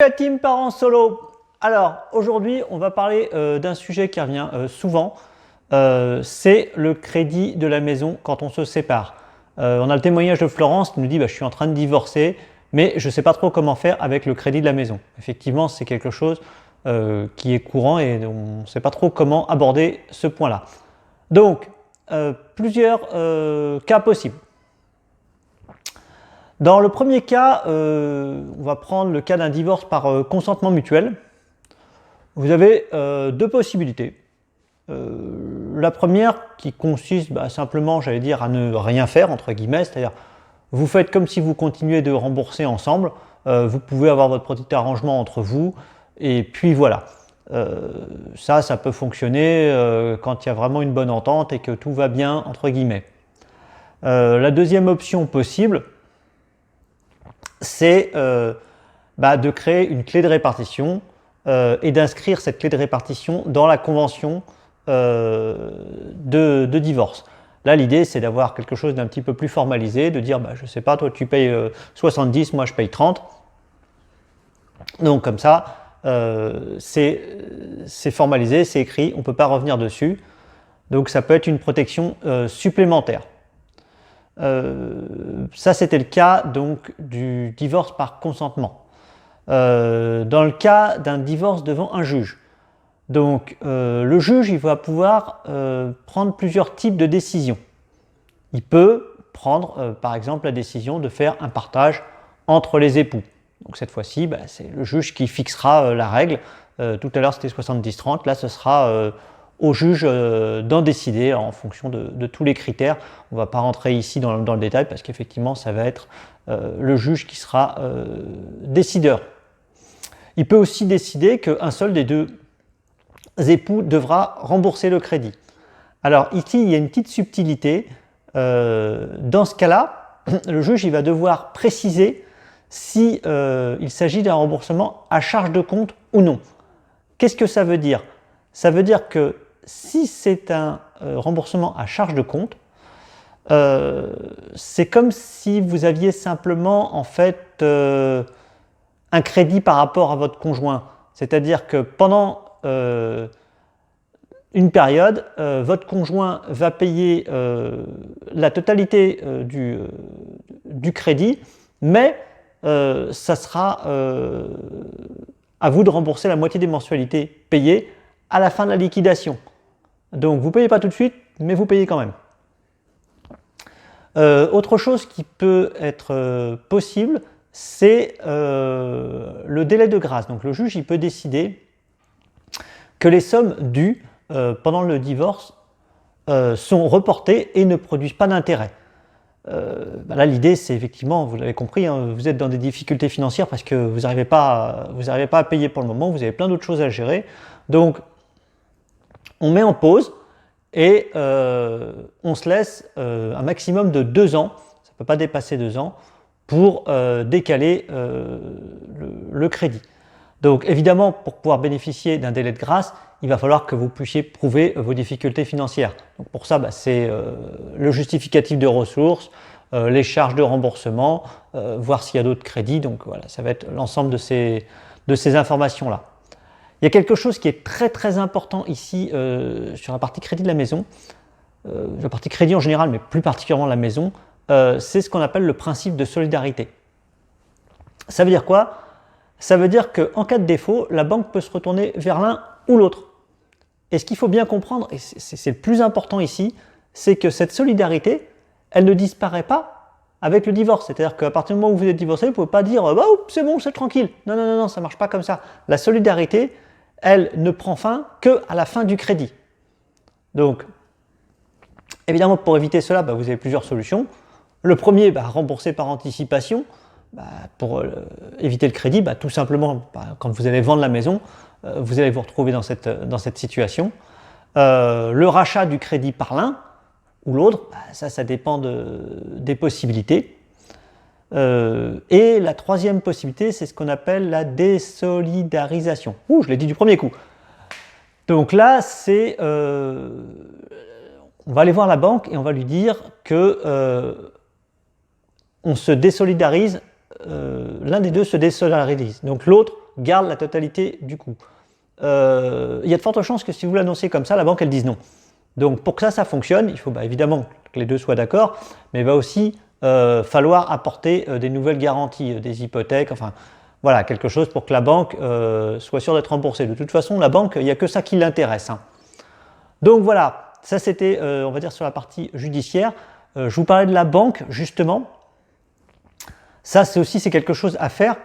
La team Parents Solo. Alors aujourd'hui on va parler d'un sujet qui revient souvent, c'est le crédit de la maison quand on se sépare. On a le témoignage de Florence qui nous dit je suis en train de divorcer mais je ne sais pas trop comment faire avec le crédit de la maison. Effectivement c'est quelque chose qui est courant et on ne sait pas trop comment aborder ce point là. Donc plusieurs cas possibles. Dans le premier cas, on va prendre le cas d'un divorce par consentement mutuel. Vous avez deux possibilités. La première qui consiste simplement, j'allais dire, à ne rien faire, entre guillemets, c'est-à-dire vous faites comme si vous continuez de rembourser ensemble, vous pouvez avoir votre petit arrangement entre vous, et puis voilà. Ça peut fonctionner quand il y a vraiment une bonne entente et que tout va bien, entre guillemets. La deuxième option possible, c'est de créer une clé de répartition et d'inscrire cette clé de répartition dans la convention de divorce. Là, l'idée, c'est d'avoir quelque chose d'un petit peu plus formalisé, de dire, je ne sais pas, toi tu payes 70, moi je paye 30. Donc comme ça, c'est formalisé, c'est écrit, on ne peut pas revenir dessus. Donc ça peut être une protection supplémentaire. Ça, c'était le cas donc du divorce par consentement. Dans le cas d'un divorce devant un juge, donc le juge il va pouvoir prendre plusieurs types de décisions. Il peut prendre par exemple la décision de faire un partage entre les époux. Donc cette fois-ci, c'est le juge qui fixera la règle. Tout à l'heure c'était 70-30, là ce sera au juge d'en décider en fonction de tous les critères. On ne va pas rentrer ici dans le détail parce qu'effectivement ça va être le juge qui sera décideur. Il peut aussi décider qu'un seul des deux époux devra rembourser le crédit. Alors ici il y a une petite subtilité. Dans ce cas-là, le juge il va devoir préciser si il s'agit d'un remboursement à charge de compte ou non. Qu'est-ce que ça veut dire? Ça veut dire que si c'est un remboursement à charge de compte, c'est comme si vous aviez simplement en fait un crédit par rapport à votre conjoint. C'est-à-dire que pendant une période, votre conjoint va payer la totalité du crédit, mais ça sera à vous de rembourser la moitié des mensualités payées à la fin de la liquidation. Donc vous ne payez pas tout de suite, mais vous payez quand même. Autre chose qui peut être possible, c'est le délai de grâce. Donc le juge il peut décider que les sommes dues pendant le divorce sont reportées et ne produisent pas d'intérêt. Là l'idée c'est effectivement, vous l'avez compris, vous êtes dans des difficultés financières parce que vous n'arrivez pas à payer pour le moment, vous avez plein d'autres choses à gérer. Donc on met en pause et on se laisse un maximum de 2 ans, ça ne peut pas dépasser 2 ans, pour décaler le crédit. Donc évidemment, pour pouvoir bénéficier d'un délai de grâce, il va falloir que vous puissiez prouver vos difficultés financières. Donc pour ça, c'est le justificatif de ressources, les charges de remboursement, voir s'il y a d'autres crédits. Donc voilà, ça va être l'ensemble de ces informations-là. Il y a quelque chose qui est très très important ici sur la partie crédit de la maison, la partie crédit en général, mais plus particulièrement la maison, c'est ce qu'on appelle le principe de solidarité. Ça veut dire quoi? Ça veut dire qu'en cas de défaut, la banque peut se retourner vers l'un ou l'autre. Et ce qu'il faut bien comprendre, et c'est le plus important ici, c'est que cette solidarité, elle ne disparaît pas avec le divorce. C'est-à-dire qu'à partir du moment où vous êtes divorcé, vous ne pouvez pas dire « c'est bon, c'est tranquille ». Non, ça ne marche pas comme ça. La solidarité, elle ne prend fin qu'à la fin du crédit. Donc, évidemment, pour éviter cela, vous avez plusieurs solutions. Le premier, rembourser par anticipation. Pour éviter le crédit, tout simplement, quand vous allez vendre la maison, vous allez vous retrouver dans cette situation. Le rachat du crédit par l'un ou l'autre, ça dépend des possibilités. Et la troisième possibilité, c'est ce qu'on appelle la désolidarisation. Je l'ai dit du premier coup. Donc là, on va aller voir la banque et on va lui dire que on se désolidarise, l'un des deux se désolidarise. Donc l'autre garde la totalité du coût. Il y a de fortes chances que si vous l'annoncez comme ça, la banque elle dise non. Donc pour que ça fonctionne, il faut évidemment que les deux soient d'accord, mais il va aussi falloir apporter des nouvelles garanties, des hypothèques, enfin voilà, quelque chose pour que la banque soit sûre d'être remboursée. De toute façon, la banque, il n'y a que ça qui l'intéresse. Hein. Donc voilà, ça c'était, on va dire, sur la partie judiciaire. Je vous parlais de la banque, justement. Ça, c'est quelque chose à faire.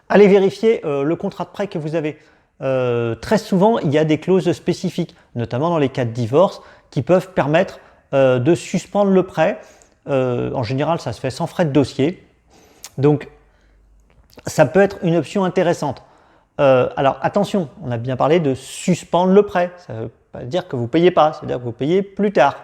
Allez vérifier le contrat de prêt que vous avez. Très souvent, il y a des clauses spécifiques, notamment dans les cas de divorce, qui peuvent permettre de suspendre le prêt. En général, ça se fait sans frais de dossier. Donc, ça peut être une option intéressante. Alors, attention, on a bien parlé de suspendre le prêt. Ça ne veut pas dire que vous ne payez pas, c'est-à-dire que vous payez plus tard.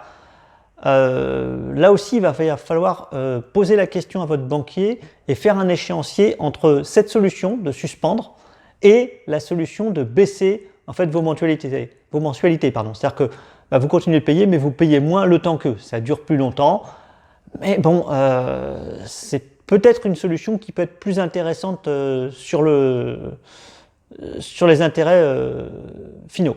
Là aussi, il va falloir poser la question à votre banquier et faire un échéancier entre cette solution de suspendre et la solution de baisser en fait vos mensualités. C'est-à-dire que vous continuez de payer, mais vous payez moins le temps qu'eux. Ça dure plus longtemps. Mais bon, c'est peut-être une solution qui peut être plus intéressante sur les intérêts finaux.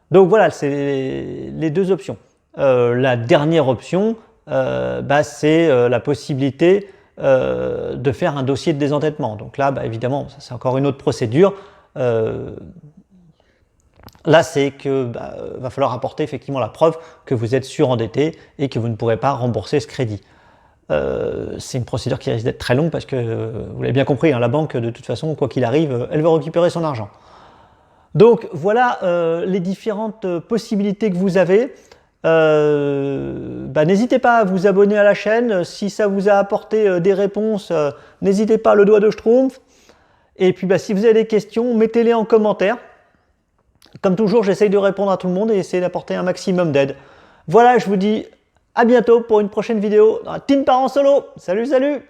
Donc voilà, c'est les deux options. La dernière option, c'est la possibilité de faire un dossier de désendettement. Donc là, évidemment, c'est encore une autre procédure. Là, c'est que va falloir apporter effectivement la preuve que vous êtes surendetté et que vous ne pourrez pas rembourser ce crédit. C'est une procédure qui risque d'être très longue parce que, vous l'avez bien compris, hein, la banque, de toute façon, quoi qu'il arrive, elle va récupérer son argent. Donc voilà les différentes possibilités que vous avez. N'hésitez pas à vous abonner à la chaîne. Si ça vous a apporté des réponses, n'hésitez pas, le doigt de Schtroumpf. Et puis si vous avez des questions, mettez-les en commentaire. Comme toujours, j'essaye de répondre à tout le monde et essayer d'apporter un maximum d'aide. Voilà, je vous dis à bientôt pour une prochaine vidéo dans la Team Parents Solo. Salut, salut!